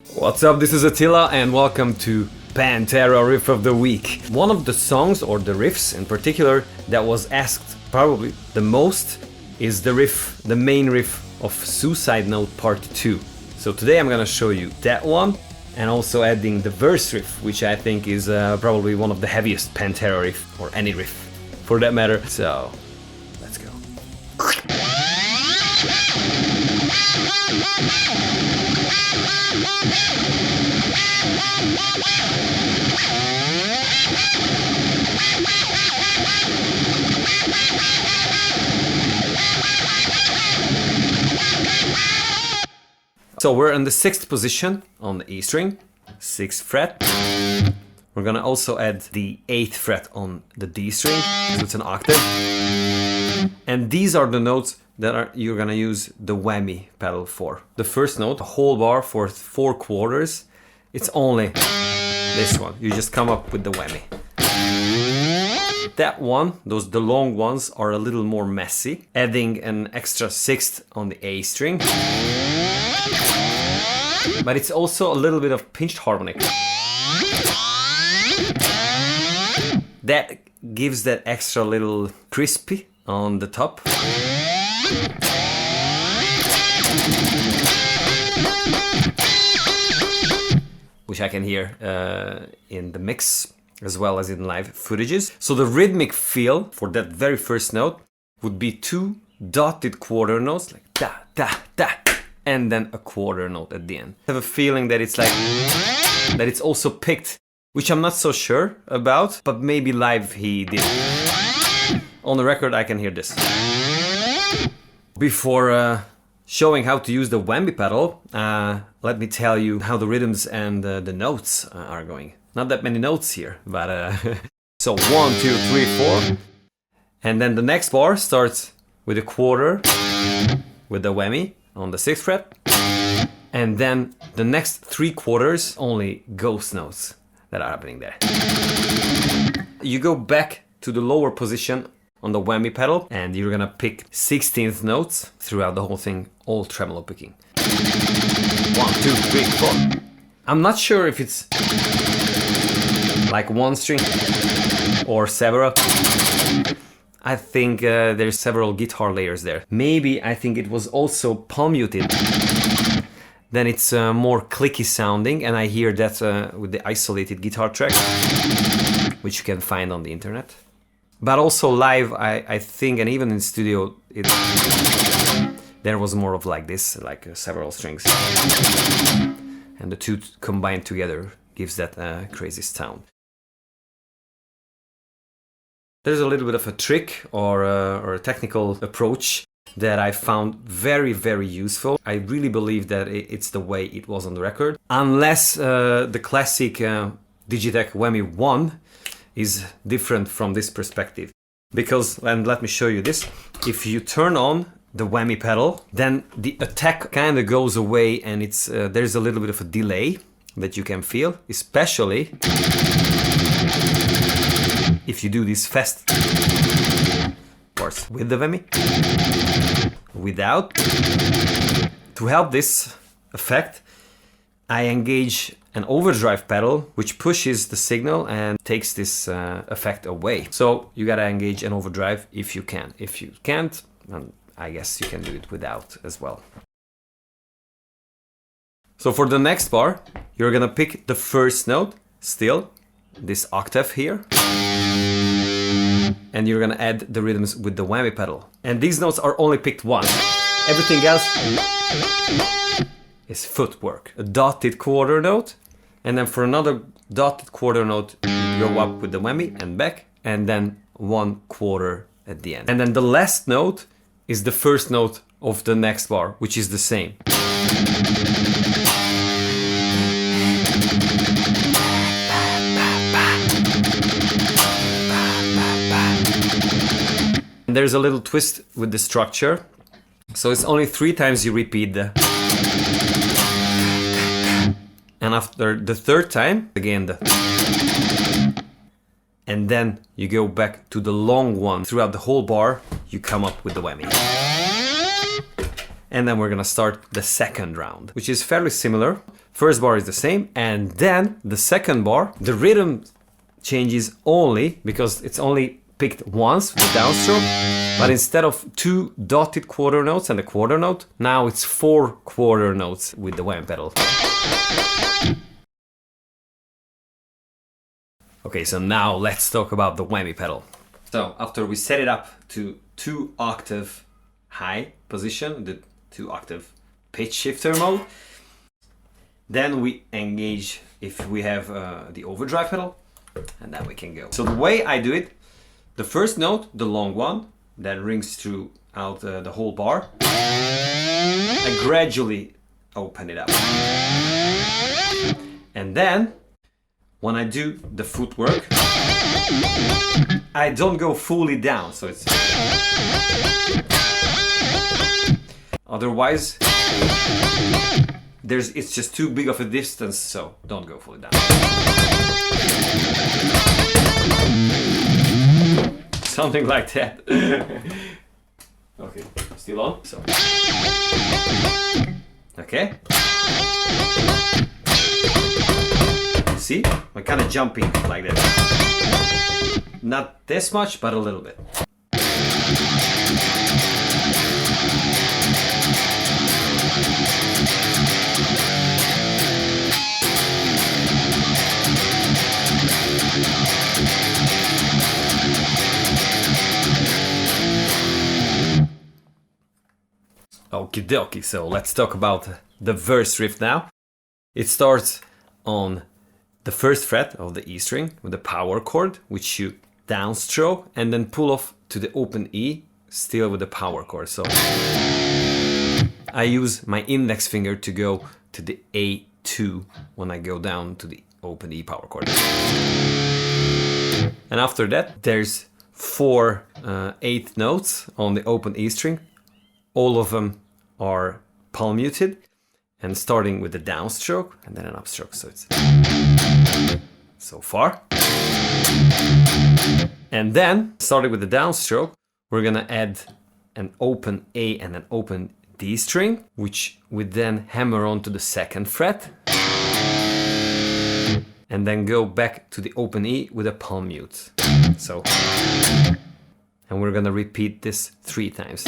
What's up, this is Attila and welcome to Pantera Riff of the Week. One of the songs, or the riffs in particular, that was asked probably the most is the riff, the main riff of Suicide Note Part 2. So today I'm gonna show you that one and also adding the verse riff, which I think is probably one of the heaviest Pantera riff, or any riff for that matter. So, let's go. So we're in the 6th position on the E string, 6th fret. We're gonna also add the 8th fret on the D string, so it's an octave. And these are the notes that you're gonna use the whammy pedal for. The first note, the whole bar for 4 quarters, it's only this one. You just come up with the whammy. That one, the long ones, are a little more messy, adding an extra 6th on the A string. But it's also a little bit of pinched harmonic. That gives that extra little crispy on the top. Which I can hear in the mix as well as in live footages. So the rhythmic feel for that very first note would be 2 dotted quarter notes, like da, da, da, and then a quarter note at the end. I have a feeling that it's like, that it's also picked, which I'm not so sure about, but maybe live he did. On the record I can hear this. Before showing how to use the whammy pedal, let me tell you how the rhythms and the notes are going. Not that many notes here, but so 1, 2, 3, 4. And then the next bar starts with a quarter with the whammy on the 6th fret. And then the next 3 quarters, only ghost notes that are happening there. You go back to the lower position on the whammy pedal and you're gonna pick 16th notes throughout the whole thing, all tremolo picking. 1, 2, 3, 4. I'm not sure if it's like one string or several. I think there's several guitar layers there. Maybe I think it was also palm muted. Then it's more clicky sounding, and I hear that with the isolated guitar track, which you can find on the internet. But also live, I think, and even in studio, there was more of like this, like several strings. And the two combined together gives that crazy sound. There's a little bit of a trick or a technical approach that I found very, very useful. I really believe that it's the way it was on the record. Unless the classic Digitech Whammy 1 is different from this perspective. Because, and let me show you this, if you turn on the whammy pedal, then the attack kind of goes away and it's there's a little bit of a delay that you can feel, especially if you do these fast parts with the whammy. Without. To help this effect, I engage an overdrive pedal which pushes the signal and takes this effect away. So you gotta engage an overdrive if you can. If you can't, then I guess you can do it without as well. So for the next bar, you're gonna pick the first note, still, this octave here. And you're gonna add the rhythms with the whammy pedal. And these notes are only picked once. Everything else is footwork. A dotted quarter note, and then for another dotted quarter note, you go up with the whammy and back, and then 1 quarter at the end. And then the last note is the first note of the next bar, which is the same. And there's a little twist with the structure. So it's only 3 times you repeat the. And after the 3rd time, again the. And then you go back to the long one. Throughout the whole bar, you come up with the whammy. And then we're gonna start the second round, which is fairly similar. First bar is the same, and then the second bar, the rhythm changes only because it's only picked once with the downstroke, but instead of 2 dotted quarter notes and a quarter note, now it's 4 quarter notes with the whammy pedal. Okay, so now let's talk about the whammy pedal. So after we set it up to 2 octave high position, the 2 octave pitch shifter mode, then we engage if we have the overdrive pedal, and then we can go. So the way I do it, the first note, the long one, that rings throughout the whole bar, I gradually open it up. And then, when I do the footwork, I don't go fully down, so it's... Otherwise, it's just too big of a distance, so don't go fully down. Something like that. Okay, still on. So. Okay. See? I'm kind of jumping like that. Not this much, but a little bit. Okie dokie, so let's talk about the verse riff now. It starts on the first fret of the E string with the power chord, which you downstroke and then pull off to the open E, still with the power chord. So I use my index finger to go to the A2 when I go down to the open E power chord. And after that, there's 4 eighth notes on the open E string. All of them are palm muted, and starting with the downstroke and then an upstroke. So it's so far. And then, starting with the downstroke, we're gonna add an open A and an open D string, which we then hammer on to the second fret, and then go back to the open E with a palm mute. So, and we're gonna repeat this 3 times.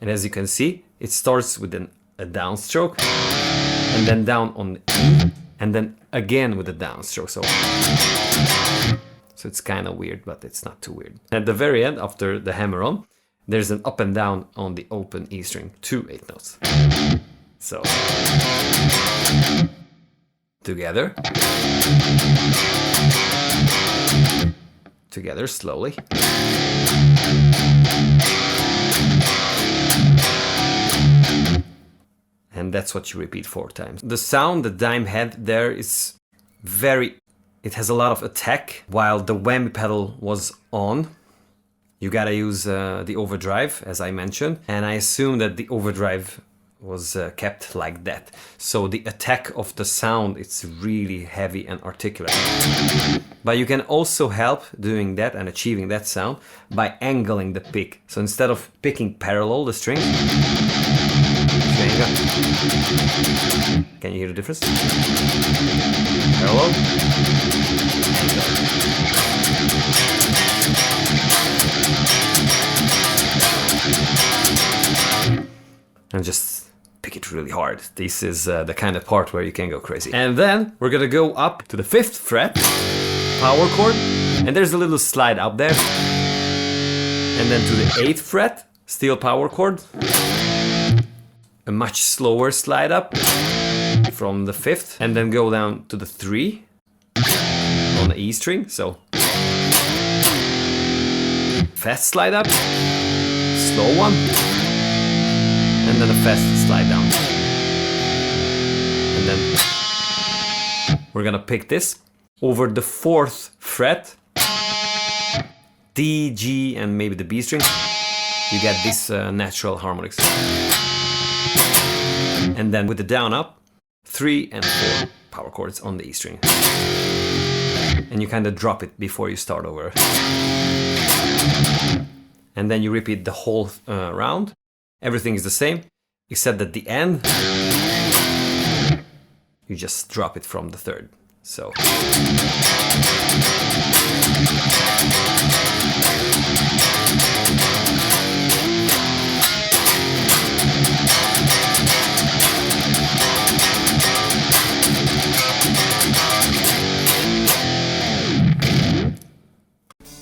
And as you can see, it starts with a downstroke, and then down on the E, and then again with a downstroke. So it's kind of weird, but it's not too weird. At the very end, after the hammer on, there's an up and down on the open E string, 2 eighth notes. So together. Together slowly. And that's what you repeat 4 times. The sound the dime had there is it has a lot of attack. While the whammy pedal was on, you gotta use the overdrive, as I mentioned. And I assume that the overdrive was kept like that. So the attack of the sound, it's really heavy and articulate. But you can also help doing that and achieving that sound by angling the pick. So instead of picking parallel the strings, can you hear the difference? Parallel. And just pick it really hard. This is the kind of part where you can go crazy. And then we're gonna go up to the 5th fret, power chord, and there's a little slide up there. And then to the 8th fret, steel power chord. A much slower slide up from the 5th, and then go down to the 3 on the E string. So fast slide up, slow one, and then a fast slide down. And then we're gonna pick this over the 4th fret, D, G, and maybe the B string. You get this natural harmonics. And then with the down up, 3 and 4 power chords on the E string. And you kind of drop it before you start over. And then you repeat the whole round. Everything is the same, except at the end, you just drop it from the third. So.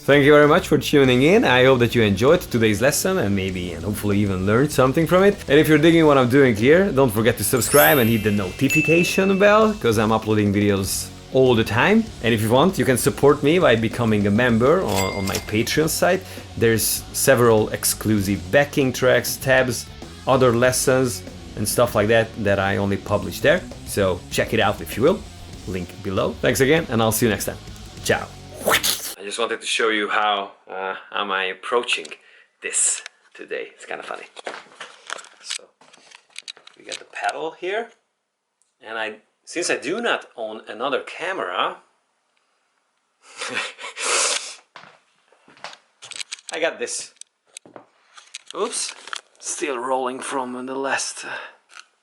Thank you very much for tuning in. I hope that you enjoyed today's lesson and maybe and hopefully even learned something from it. And if you're digging what I'm doing here, don't forget to subscribe and hit the notification bell, because I'm uploading videos all the time. And if you want, you can support me by becoming a member on my Patreon site. There's several exclusive backing tracks, tabs, other lessons and stuff like that that I only publish there. So check it out if you will. Link below. Thanks again, and I'll see you next time. Ciao. I just wanted to show you how am I approaching this today. It's kind of funny. So we got the pedal here, and since I do not own another camera, I got this. Oops, still rolling from the last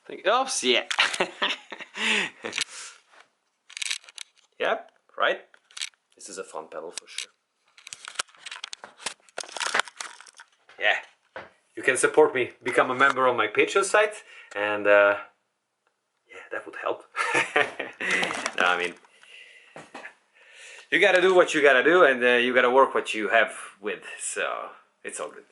thing. Oops, yeah. Yep, right. This is a fun pedal for sure. Yeah, you can support me, become a member on my Patreon site, and yeah, that would help. No, I mean, you gotta do what you gotta do, and you gotta work what you have with, so it's all good.